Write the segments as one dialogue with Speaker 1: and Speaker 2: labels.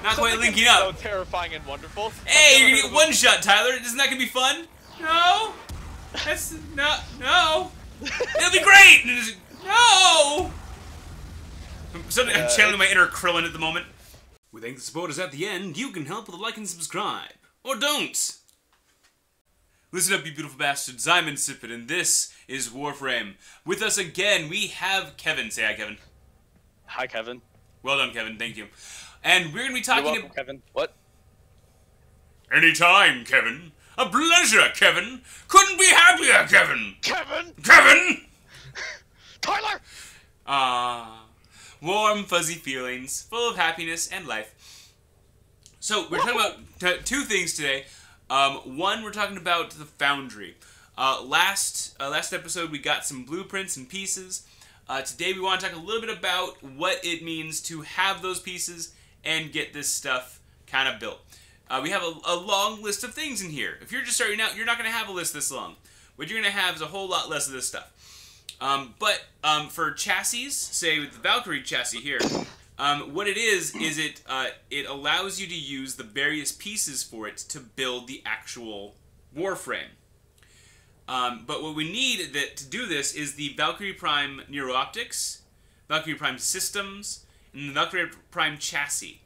Speaker 1: Not quite
Speaker 2: Something
Speaker 1: linking up.
Speaker 2: So terrifying and wonderful.
Speaker 1: Hey, you're gonna get one shot, Tyler. Isn't that gonna be fun? No. That's no. It'll be great. No. I'm channeling my inner Krillin at the moment. We thank the supporters at the end. You can help with a like and subscribe. Or don't. Listen up, you beautiful bastards. I'm Insipid, and this is Warframe. With us again, we have Kevin. Say hi, Kevin.
Speaker 2: Hi, Kevin.
Speaker 1: Well done, Kevin. Thank you. And we're going to be talking...
Speaker 2: You're welcome, Kevin. What?
Speaker 1: Anytime, Kevin. A pleasure, Kevin. Couldn't be happier, Kevin.
Speaker 2: Kevin!
Speaker 1: Kevin!
Speaker 2: Tyler!
Speaker 1: Warm, fuzzy feelings, full of happiness and life. So, we're talking about two things today. One, we're talking about the Foundry. Last episode, we got some blueprints and pieces. Today, we want to talk a little bit about what it means to have those pieces and get this stuff kind of built. We have a long list of things in here. If you're just starting out, you're not going to have a list this long. What you're going to have is a whole lot less of this stuff. But for chassis, say with the Valkyrie chassis here, what it is it allows you to use the various pieces for it to build the actual Warframe. But what we need to do this is the Valkyrie Prime Neurooptics, Valkyrie Prime Systems, and the Valkyrie Prime Chassis.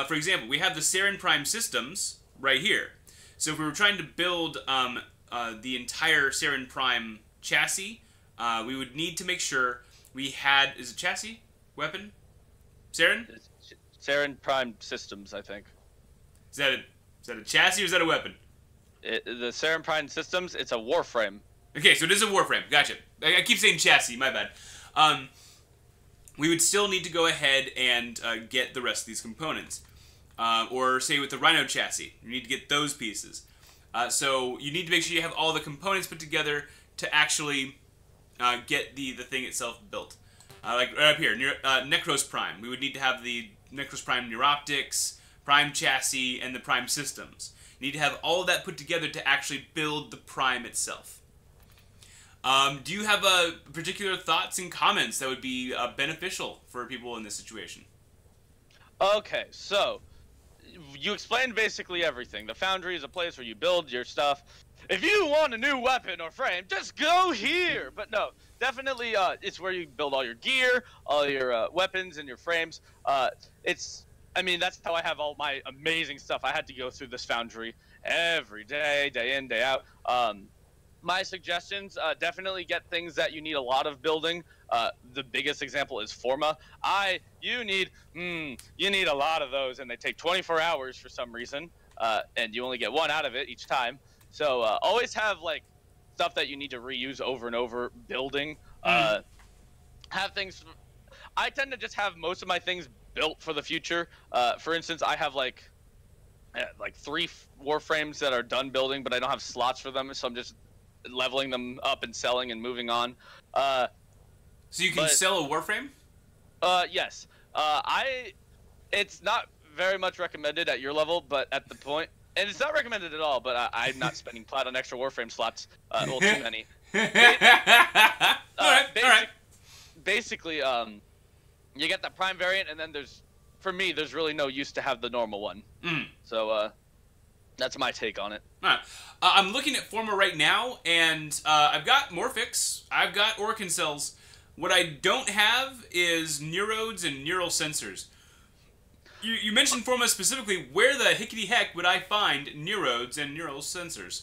Speaker 1: For example, we have the Saren Prime Systems right here. So if we were trying to build the entire Saren Prime chassis, we would need to make sure we had... Is it chassis? Weapon? Saren?
Speaker 2: Saren Prime Systems, I think.
Speaker 1: Is that a chassis or is that a weapon?
Speaker 2: The Saren Prime Systems, it's a Warframe.
Speaker 1: Okay, so it is a Warframe. Gotcha. I keep saying chassis, my bad. We would still need to go ahead and get the rest of these components. Or say with the Rhino chassis, you need to get those pieces. So you need to make sure you have all the components put together to actually get the thing itself built. Like right up here, Necros Prime. We would need to have the Necros Prime Neuroptics, Prime Chassis, and the Prime Systems. You need to have all of that put together to actually build the Prime itself. Do you have particular thoughts and comments that would be beneficial for people in this situation?
Speaker 2: Okay, so you explained basically everything. The Foundry is a place where you build your stuff. If you want a new weapon or frame, just go here. But no, definitely it's where you build all your gear, all your weapons and your frames. I mean, that's how I have all my amazing stuff. I had to go through this Foundry every day, day in, day out. My suggestions, definitely get things that you need a lot of building. The biggest example is Forma. You need a lot of those, and they take 24 hours for some reason, and you only get one out of it each time. So always have like stuff that you need to reuse over and over building. Have things. I tend to just have most of my things built for the future. For instance, I have like 3 Warframes that are done building, but I don't have slots for them, so I'm just leveling them up and selling and moving on.
Speaker 1: So you can sell a Warframe?
Speaker 2: Yes. It's not very much recommended at your level, but at the point, and it's not recommended at all, but I'm not spending plat on extra Warframe slots. Well, too many.
Speaker 1: All right.
Speaker 2: Basically, you get the Prime variant, and then for me, there's really no use to have the normal one. So, that's my take on it.
Speaker 1: All right. I'm looking at Forma right now, and I've got Morphix, I've got Orkin cells. What I don't have is neurodes and neural sensors. You mentioned Forma specifically. Where the hickety-heck would I find neurodes and neural sensors?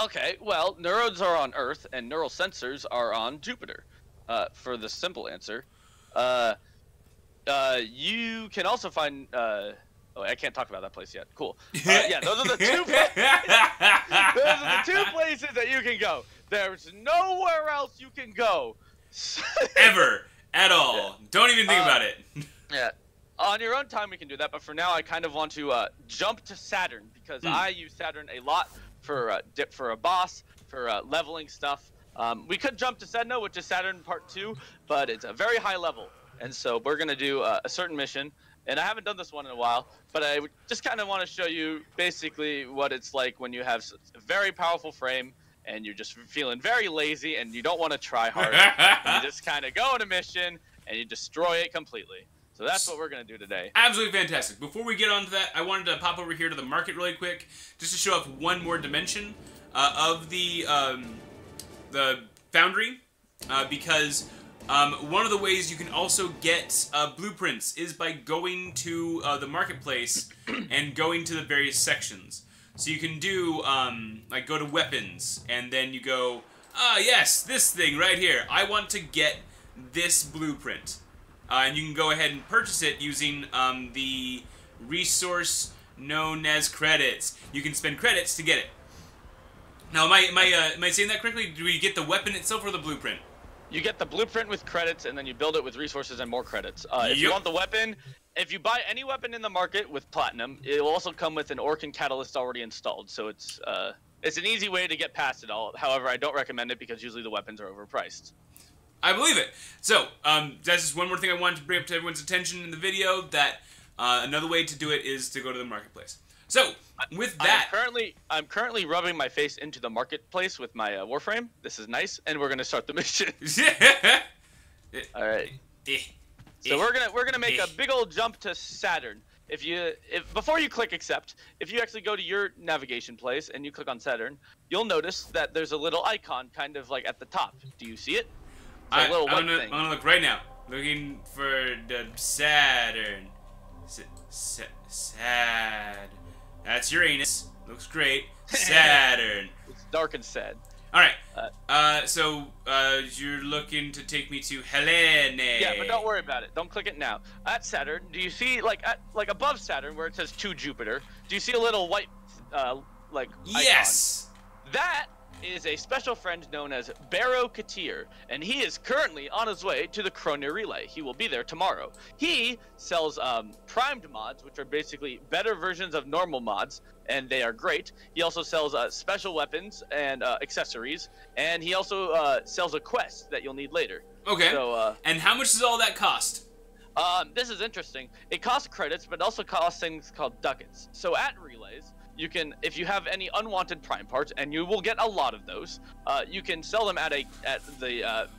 Speaker 2: Okay, well, neurodes are on Earth, and neural sensors are on Jupiter, for the simple answer. You can also find... Oh, I can't talk about that place yet. Cool. Yeah, those are the two. Those are the 2 places that you can go. There's nowhere else you can go.
Speaker 1: Ever, at all. Yeah. Don't even think about it.
Speaker 2: Yeah. On your own time, we can do that. But for now, I kind of want to jump to Saturn because I use Saturn a lot for a boss, for leveling stuff. We could jump to Sedna, which is Saturn Part 2, but it's a very high level, and so we're gonna do a certain mission. And I haven't done this one in a while, but I just kind of want to show you basically what it's like when you have a very powerful frame and you're just feeling very lazy and you don't want to try hard. You just kind of go on a mission and you destroy it completely. So that's what we're going to do today.
Speaker 1: Absolutely fantastic. Before we get on to that, I wanted to pop over here to the market really quick, just to show off one more dimension of the foundry, because one of the ways you can also get blueprints is by going to the marketplace and going to the various sections. So you can do, like, go to weapons, and then you go, yes, this thing right here. I want to get this blueprint. And you can go ahead and purchase it using the resource known as credits. You can spend credits to get it. Now, am I saying that correctly? Do we get the weapon itself or the blueprint?
Speaker 2: You get the blueprint with credits, and then you build it with resources and more credits. If you want the weapon, if you buy any weapon in the market with platinum, it will also come with an Orkin catalyst already installed. So it's an easy way to get past it all. However, I don't recommend it because usually the weapons are overpriced.
Speaker 1: I believe it. So, that's just one more thing I wanted to bring up to everyone's attention in the video, that another way to do it is to go to the marketplace. So, with that...
Speaker 2: I'm currently rubbing my face into the marketplace with my Warframe. This is nice, and we're going to start the mission. All right. So we're gonna make a big old jump to Saturn. Before you click accept, if you actually go to your navigation place and you click on Saturn, you'll notice that there's a little icon kind of like at the top. Do you see it?
Speaker 1: I'm gonna look right now. Looking for the Saturn. Sad. That's Uranus. Looks great. Saturn.
Speaker 2: It's dark and sad.
Speaker 1: All right. So you're looking to take me to Helene.
Speaker 2: Yeah, but don't worry about it. Don't click it now. At Saturn, do you see like above Saturn where it says to Jupiter? Do you see a little white like
Speaker 1: yes.
Speaker 2: icon? That is a special friend known as Barrow Katir, and he is currently on his way to the Chronia Relay. He will be there tomorrow. He sells primed mods, which are basically better versions of normal mods, and they are great. He also sells special weapons and accessories, and he also sells a quest that you'll need later.
Speaker 1: Okay.
Speaker 2: So,
Speaker 1: and how much does all that cost?
Speaker 2: This is interesting. It costs credits, but it also costs things called ducats. So at relays, you can, if you have any unwanted prime parts, and you will get a lot of those, you can sell them at the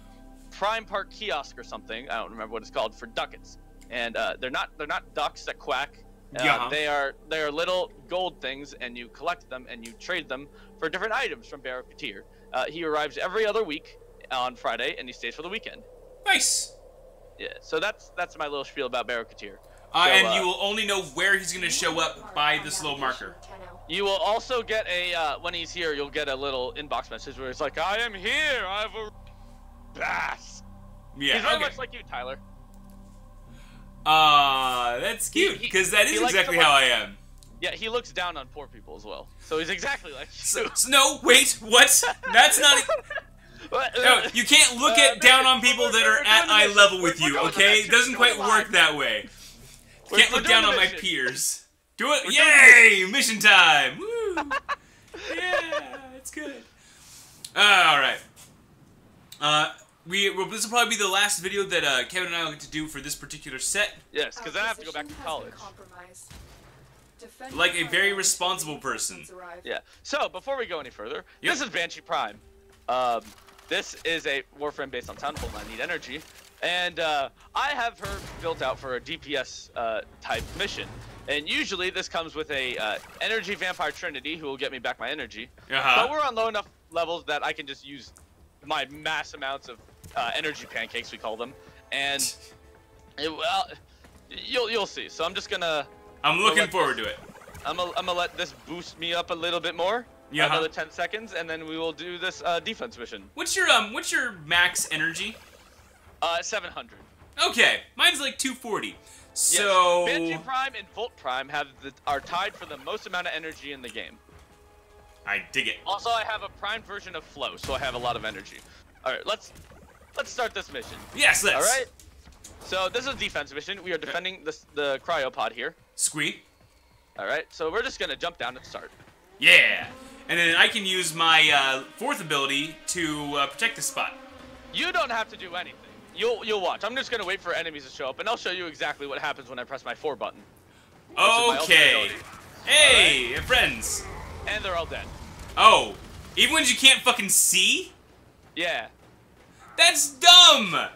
Speaker 2: prime part kiosk or something. I don't remember what it's called, for ducats. And they're not ducks that quack. They are little gold things, and you collect them and you trade them for different items from Barrow Katir. He arrives every other week on Friday, and he stays for the weekend.
Speaker 1: Nice.
Speaker 2: Yeah. So that's my little spiel about Barrow Katir.
Speaker 1: And you will only know where he's going to show up by this little marker.
Speaker 2: You will also get a, when he's here, you'll get a little inbox message where it's like, I am here, I have a bass.
Speaker 1: Yeah,
Speaker 2: he's very much like you, Tyler.
Speaker 1: That's cute, because that is exactly how I am.
Speaker 2: Yeah, he looks down on poor people as well. So he's exactly like you.
Speaker 1: No, wait, what? That's not... No, you can't look down on people that are at eye level with you, okay? It doesn't quite work that way. You can't look down on my peers. Do it! Yay! Mission time! Woo! Yeah, it's good. All right. This will probably be the last video that Kevin and I will get to do for this particular set.
Speaker 2: Yes, because I have to go back to college.
Speaker 1: Like a very responsible person.
Speaker 2: Yeah. So before we go any further, this is Banshee Prime. This is a Warframe based on Soundful, and I need energy. And I have her built out for a DPS type mission. And usually this comes with a energy vampire trinity who will get me back my energy. But we're on low enough levels that I can just use my mass amounts of energy pancakes, we call them. And well, you'll see. So I'm just gonna.
Speaker 1: I'm looking forward to it.
Speaker 2: I'm gonna let this boost me up a little bit more. Another 10 seconds, and then we will do this defense mission. What's
Speaker 1: your max energy?
Speaker 2: 700.
Speaker 1: Okay, mine's like 240. So
Speaker 2: yes. Banshee Prime and Volt Prime are tied for the most amount of energy in the game.
Speaker 1: I dig it.
Speaker 2: Also, I have a primed version of Flow, so I have a lot of energy. All right, let's start this mission.
Speaker 1: Yes, let's.
Speaker 2: All right. So this is a defense mission. We are defending the cryopod here.
Speaker 1: Squee.
Speaker 2: All right. So we're just gonna jump down and start.
Speaker 1: Yeah. And then I can use my fourth ability to protect this spot.
Speaker 2: You don't have to do anything. You'll watch. I'm just gonna wait for enemies to show up, and I'll show you exactly what happens when I press my 4 button.
Speaker 1: Okay. Hey, friends.
Speaker 2: And they're all dead.
Speaker 1: Oh, even when you can't fucking see?
Speaker 2: Yeah.
Speaker 1: That's dumb.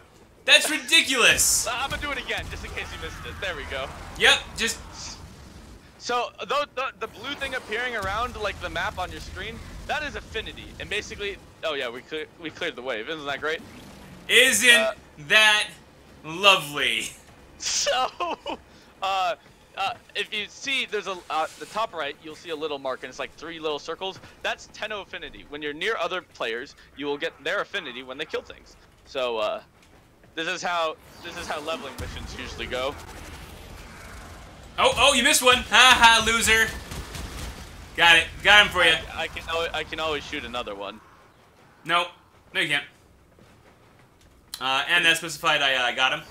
Speaker 1: That's ridiculous.
Speaker 2: I'm gonna do it again, just in case you missed it. There we go.
Speaker 1: Yep, just...
Speaker 2: So, the blue thing appearing around, like, the map on your screen, that is affinity. And basically... Oh, yeah, we cleared the wave. Isn't that great?
Speaker 1: Isn't that lovely?
Speaker 2: So, if you see, there's the top right, you'll see a little mark, and it's like 3 little circles. That's Tenno affinity. When you're near other players, you will get their affinity when they kill things. So, this is how leveling missions usually go.
Speaker 1: Oh, you missed one. Ha ha, loser. Got it. Got him for you.
Speaker 2: I can always shoot another one.
Speaker 1: No, you can't. And that specified I got him.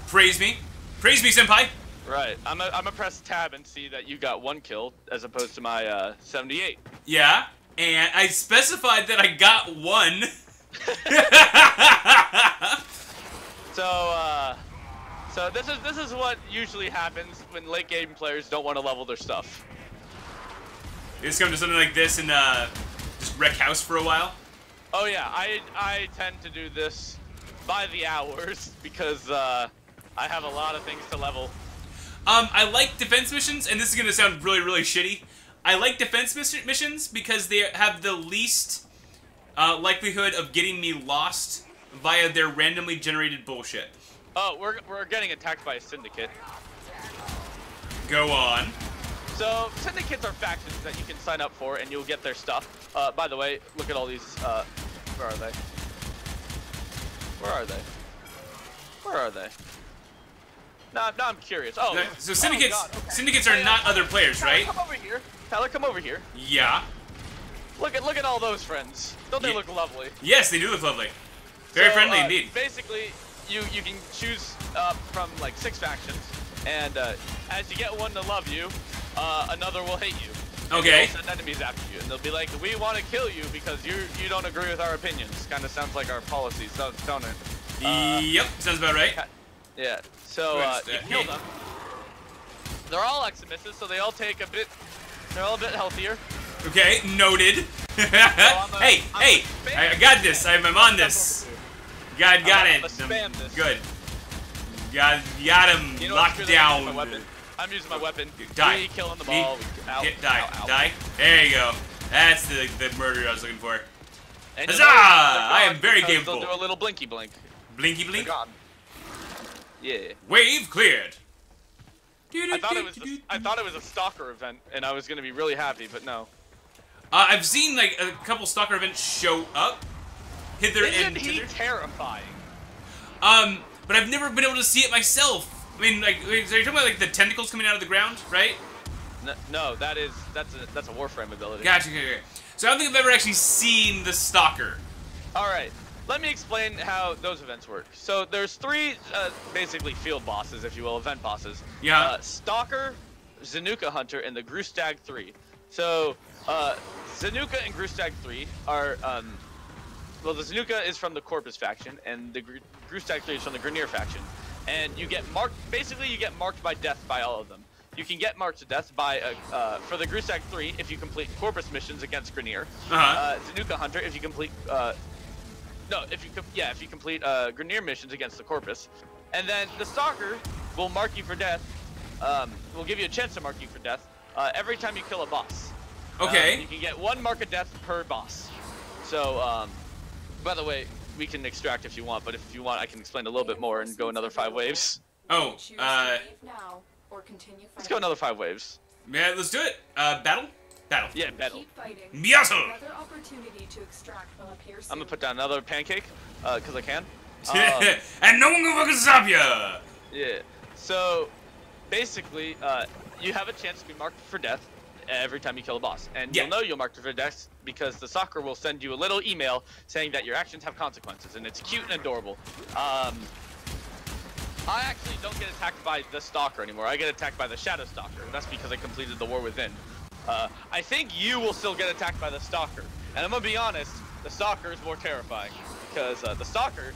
Speaker 1: Praise me, senpai.
Speaker 2: Right. I'm gonna press tab and see that you got 1 kill as opposed to my 78.
Speaker 1: Yeah, and I specified that I got 1.
Speaker 2: So this is what usually happens when late game players don't want to level their stuff.
Speaker 1: You just come to something like this and just wreck house for a while.
Speaker 2: Oh yeah, I tend to do this by the hours because I have a lot of things to level.
Speaker 1: I like defense missions, and this is gonna sound really, really shitty. I like defense missions because they have the least likelihood of getting me lost via their randomly generated bullshit.
Speaker 2: Oh, we're getting attacked by a syndicate.
Speaker 1: Go on.
Speaker 2: So, syndicates are factions that you can sign up for, and you'll get their stuff. By the way, look at all these, where are they? Where are they? Where are they? Now I'm curious. Oh,
Speaker 1: no, so syndicates,
Speaker 2: oh God, okay.
Speaker 1: Syndicates are not other players, right?
Speaker 2: Tyler, come over here. Tyler, come over here.
Speaker 1: Yeah.
Speaker 2: Look at all those friends. Don't they look lovely?
Speaker 1: Yes, they do look lovely. Very friendly indeed.
Speaker 2: Basically, you can choose from like 6 factions, and as you get one to love you, another will hate you.
Speaker 1: Okay.
Speaker 2: They'll send enemies after you, and they'll be like, "We want to kill you because you don't agree with our opinions." Kind of sounds like our policies, don't it?
Speaker 1: Yep, sounds about right.
Speaker 2: Yeah. So you kill them. They're all exhibitions, so they all take a bit. They're all a bit healthier.
Speaker 1: Okay, noted. Hey, I got this. I'm on this. Got it.
Speaker 2: Spam this.
Speaker 1: Good. Got him. Locked down.
Speaker 2: I'm using my weapon.
Speaker 1: Die.
Speaker 2: Killing the ball.
Speaker 1: Die. There you go. That's the murder I was looking for.
Speaker 2: And
Speaker 1: Huzzah! I am very capable.
Speaker 2: They'll do a little blinky blink.
Speaker 1: Blinky blink?
Speaker 2: Yeah.
Speaker 1: Wave cleared.
Speaker 2: I thought it was a stalker event, and I was gonna be really happy, but no.
Speaker 1: I've seen like a couple stalker events show up. Hither and
Speaker 2: thither. Isn't he terrifying?
Speaker 1: But I've never been able to see it myself. I mean, like, so you're talking about like the tentacles coming out of the ground, right?
Speaker 2: No, that's a Warframe ability.
Speaker 1: Gotcha. So I don't think I've ever actually seen the stalker.
Speaker 2: All right. Let me explain how those events work. So there's 3 basically field bosses, if you will, event bosses.
Speaker 1: Yeah.
Speaker 2: Stalker, Zanuka Hunter, and the Grustag 3. So Zanuka and Grustag 3 are well, the Zanuka is from the Corpus faction, and the Grustag 3 is from the Grineer faction. And you get marked. Basically, you get marked by death by all of them. You can get marked to death by for the Grustag 3 if you complete Corpus missions against Grineer. Zanuka Hunter if you complete. If you complete Grineer missions against the Corpus, and then the Stalker will mark you for death. Will give you a chance to mark you for death every time you kill a boss.
Speaker 1: Okay.
Speaker 2: You can get 1 mark of death per boss. So, by the way, we can extract if you want, but if you want, I can explain a little bit more and go another 5 waves.
Speaker 1: Oh,
Speaker 2: let's go another 5 waves.
Speaker 1: Yeah, let's do it. Battle.
Speaker 2: Yeah, battle.
Speaker 1: Miyato!
Speaker 2: I'm gonna put down another pancake, cause I can.
Speaker 1: And no one can fucking stop ya!
Speaker 2: Yeah. So, basically, you have a chance to be marked for death every time you kill a boss, and you'll know you're marked for death because the stalker will send you a little email saying that your actions have consequences, and it's cute and adorable. I actually don't get attacked by the stalker anymore. I get attacked by the shadow stalker. That's because I completed the war within. I think you will still get attacked by the stalker, and I'm gonna be honest, the stalker is more terrifying because the stalker,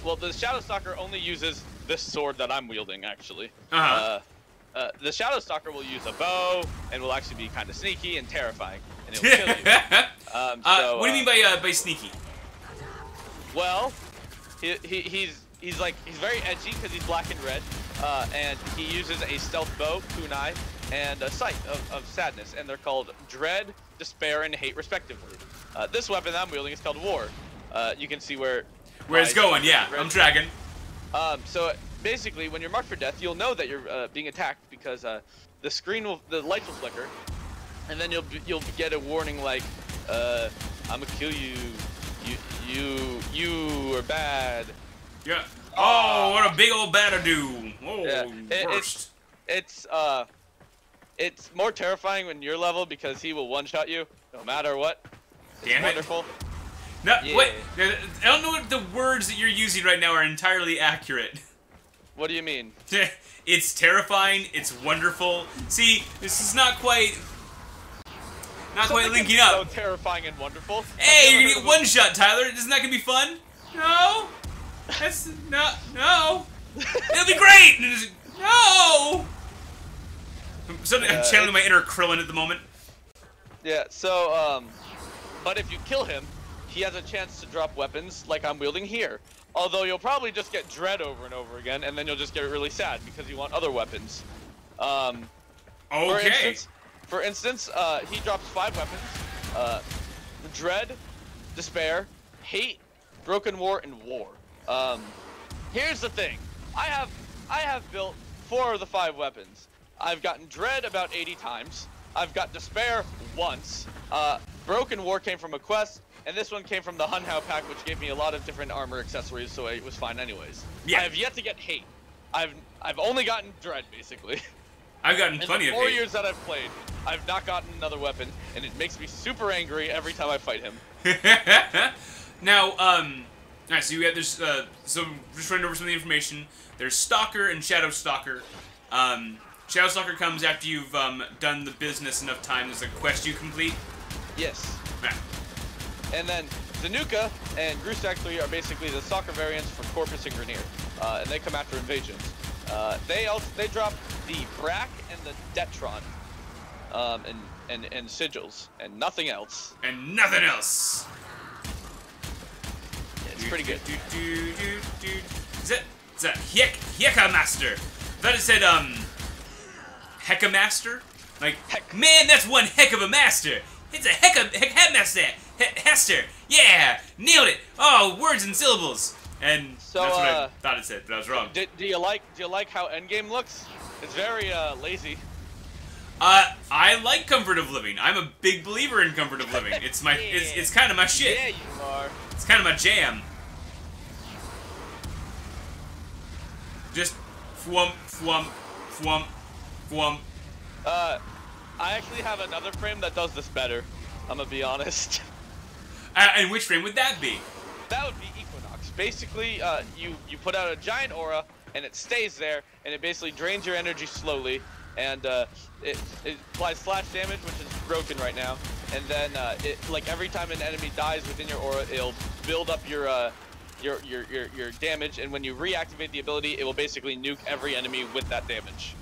Speaker 2: well, the shadow stalker only uses this sword that I'm wielding actually. The shadow stalker will use a bow and will actually be kind of sneaky and terrifying, and it will kill you.
Speaker 1: What do you mean by sneaky?
Speaker 2: Well, He's very edgy because he's black and red, and he uses a stealth bow, kunai, and a sight of sadness, and they're called Dread, Despair, and Hate respectively. This weapon that I'm wielding is called War. You can see where
Speaker 1: it's going. Yeah, I'm tracking.
Speaker 2: So basically, when you're marked for death, you'll know that you're being attacked because the lights will flicker, and then you'll get a warning like, "I'm gonna kill you. You are bad."
Speaker 1: Yeah. Oh, what a big old bad-a-do. Oh,
Speaker 2: yeah.
Speaker 1: worst.
Speaker 2: It's more terrifying when you're level because he will one-shot you no matter what. It's
Speaker 1: Damn
Speaker 2: wonderful.
Speaker 1: No,
Speaker 2: yeah.
Speaker 1: wait. I don't know if the words that you're using right now are entirely accurate.
Speaker 2: What do you mean?
Speaker 1: It's terrifying. It's wonderful. See, this is not quite linking up.
Speaker 2: So terrifying and wonderful.
Speaker 1: Hey, you're gonna get one shot, Tyler. Isn't that gonna be fun? No. That's no. It'll be great. No. I'm channeling my inner Krillin at the moment.
Speaker 2: Yeah. So, but if you kill him, he has a chance to drop weapons like I'm wielding here. Although you'll probably just get Dread over and over again, and then you'll just get really sad because you want other weapons.
Speaker 1: Okay.
Speaker 2: For instance, he drops 5 weapons: Dread, Despair, Hate, Broken War, and War. Here's the thing: I have built 4 of the 5 weapons. I've gotten Dread about 80 times. I've got Despair once. Broken War came from a quest, and this one came from the Hun Hao pack, which gave me a lot of different armor accessories, so it was fine anyways. Yeah. I have yet to get Hate. I've only gotten Dread, basically.
Speaker 1: I've gotten plenty of Hate.
Speaker 2: In the 4 years that I've played, I've not gotten another weapon, and it makes me super angry every time I fight him.
Speaker 1: Now, alright, so you got this, so just running over some of the information. There's Stalker and Shadow Stalker. Shadow Stalker comes after you've, done the business enough times. There's a quest you complete.
Speaker 2: Yes.
Speaker 1: Yeah.
Speaker 2: And then Zanuka and Grusakli are basically the Stalker variants for Corpus and Grenier. And they come after invasions. They drop the Brack and the Detron. And sigils. And nothing else.
Speaker 1: And nothing else.
Speaker 2: It's pretty good.
Speaker 1: Is that Heka Master? I thought it said, Heka Master? Like, man, that's one heck of a master! It's a headmaster! Hester! Yeah! Nailed it! Oh, words and syllables! And
Speaker 2: so,
Speaker 1: that's what I thought it said, but I was wrong.
Speaker 2: Do you like how Endgame looks? It's very lazy.
Speaker 1: I like comfort of living. I'm a big believer in comfort of living. It's my it's kind of my shit.
Speaker 2: Yeah, you are.
Speaker 1: It's kind of my jam. Just thwump, thwump, thwump, thwump.
Speaker 2: I actually have another frame that does this better. I'm gonna be honest.
Speaker 1: And which frame would that be?
Speaker 2: That would be Equinox. Basically, you put out a giant aura, and it stays there, and it basically drains your energy slowly, and it applies slash damage, which is broken right now, and then like every time an enemy dies within your aura, it'll build up your damage, and when you reactivate the ability, it will basically nuke every enemy with that damage.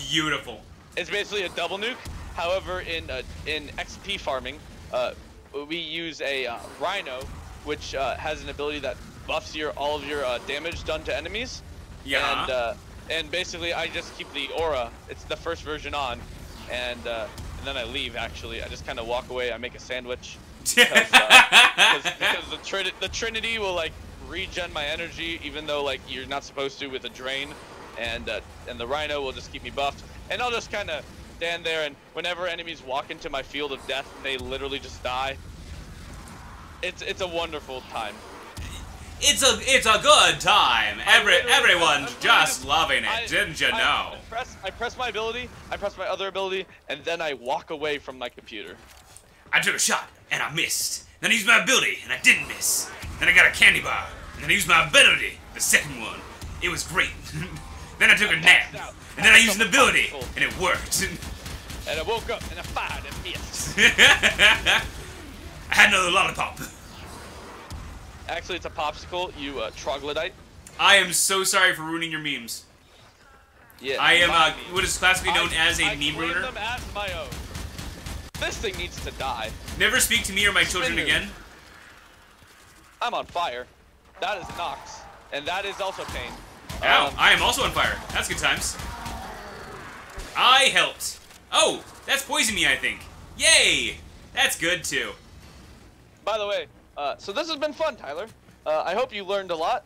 Speaker 1: Beautiful.
Speaker 2: It's basically a double nuke. However, in XP farming, we use a Rhino, which has an ability that buffs all of your damage done to enemies.
Speaker 1: Yeah.
Speaker 2: And basically, I just keep the aura. It's the first version on, and then I leave. Actually, I just kind of walk away. I make a sandwich because the Trinity will like regen my energy, even though like you're not supposed to with a drain, and the Rhino will just keep me buffed. And I'll just kind of stand there, and whenever enemies walk into my field of death, they literally just die. It's a wonderful time.
Speaker 1: It's a good time. Everyone's just loving it, didn't you know?
Speaker 2: I press my ability, I press my other ability, and then I walk away from my computer.
Speaker 1: I took a shot and I missed. Then I used my ability and I didn't miss. Then I got a candy bar and then I used my ability, the second one. It was great. Then I took a nap and then I used an ability and it worked.
Speaker 2: And I woke up and I fired and missed.
Speaker 1: I had another lollipop.
Speaker 2: Actually, it's a popsicle, you troglodyte.
Speaker 1: I am so sorry for ruining your memes.
Speaker 2: Yeah.
Speaker 1: I am what is classically known as a meme ruiner.
Speaker 2: them as my own. This thing needs to die.
Speaker 1: Never speak to me or my children again.
Speaker 2: I'm on fire. That is Nox, and that is also pain.
Speaker 1: Ow, I am also on fire. That's good times. I helped. Oh, that's poison me, I think. Yay! That's good, too.
Speaker 2: By the way, so this has been fun, Tyler. I hope you learned a lot.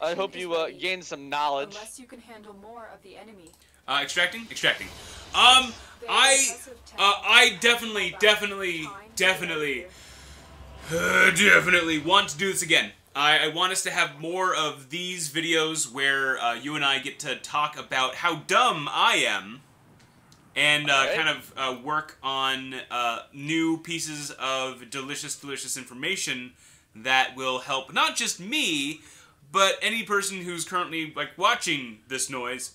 Speaker 2: I hope you gained some knowledge.
Speaker 3: Unless you can handle more of the enemy.
Speaker 1: Extracting? Extracting. I definitely want to do this again. I want us to have more of these videos where you and I get to talk about how dumb I am and kind of work on new pieces of delicious information that will help not just me, but any person who's currently like watching this noise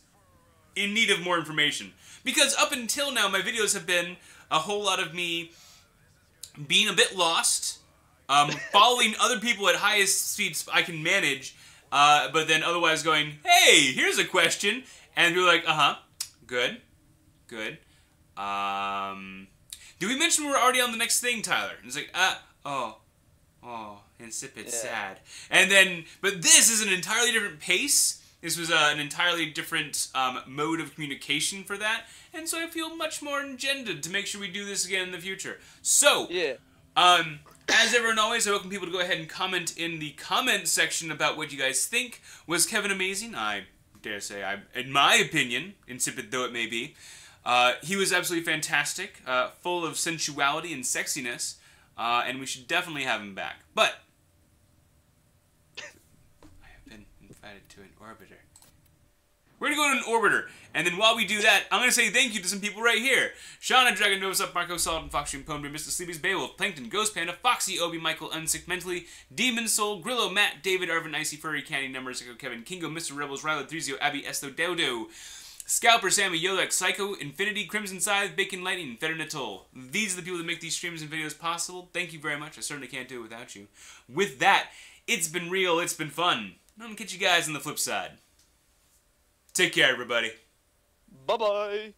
Speaker 1: in need of more information. Because up until now, my videos have been a whole lot of me being a bit lost, following other people at highest speeds I can manage, but then otherwise going, hey, here's a question, and you're like, good. Do we mention we're already on the next thing, Tyler? And it's like, insipid, sad. And then, but this is an entirely different pace. This was an entirely different mode of communication for that, and so I feel much more engendered to make sure we do this again in the future. So, as ever and always, I welcome people to go ahead and comment in the comment section about what you guys think. Was Kevin amazing? I dare say, in my opinion, insipid though it may be, he was absolutely fantastic, full of sensuality and sexiness, and we should definitely have him back. But I have been invited to an orbiter. We're going to go to an orbiter, and then while we do that, I'm going to say thank you to some people right here. Shauna, Dragon, Nova Up, Marco, Solid, and Fox Stream, Poem, Mr. Sleepy's, Beowulf, Plankton, Ghost Panda, Foxy, Obi, Michael, Unsick Mentally, Demon Soul, Grillo, Matt, David, Arvin, Icy, Furry, Candy, Numbers, Echo, Kevin, Kingo, Mr. Rebels, Ryla, Thrizio, Abby, Esto, Dodo, Scalper, Sammy, Yolek, Psycho, Infinity, Crimson Scythe, Bacon Lightning, and Federnatol. These are the people that make these streams and videos possible. Thank you very much. I certainly can't do it without you. With that, it's been real, it's been fun. I'm going to catch you guys on the flip side. Take care, everybody.
Speaker 2: Bye-bye.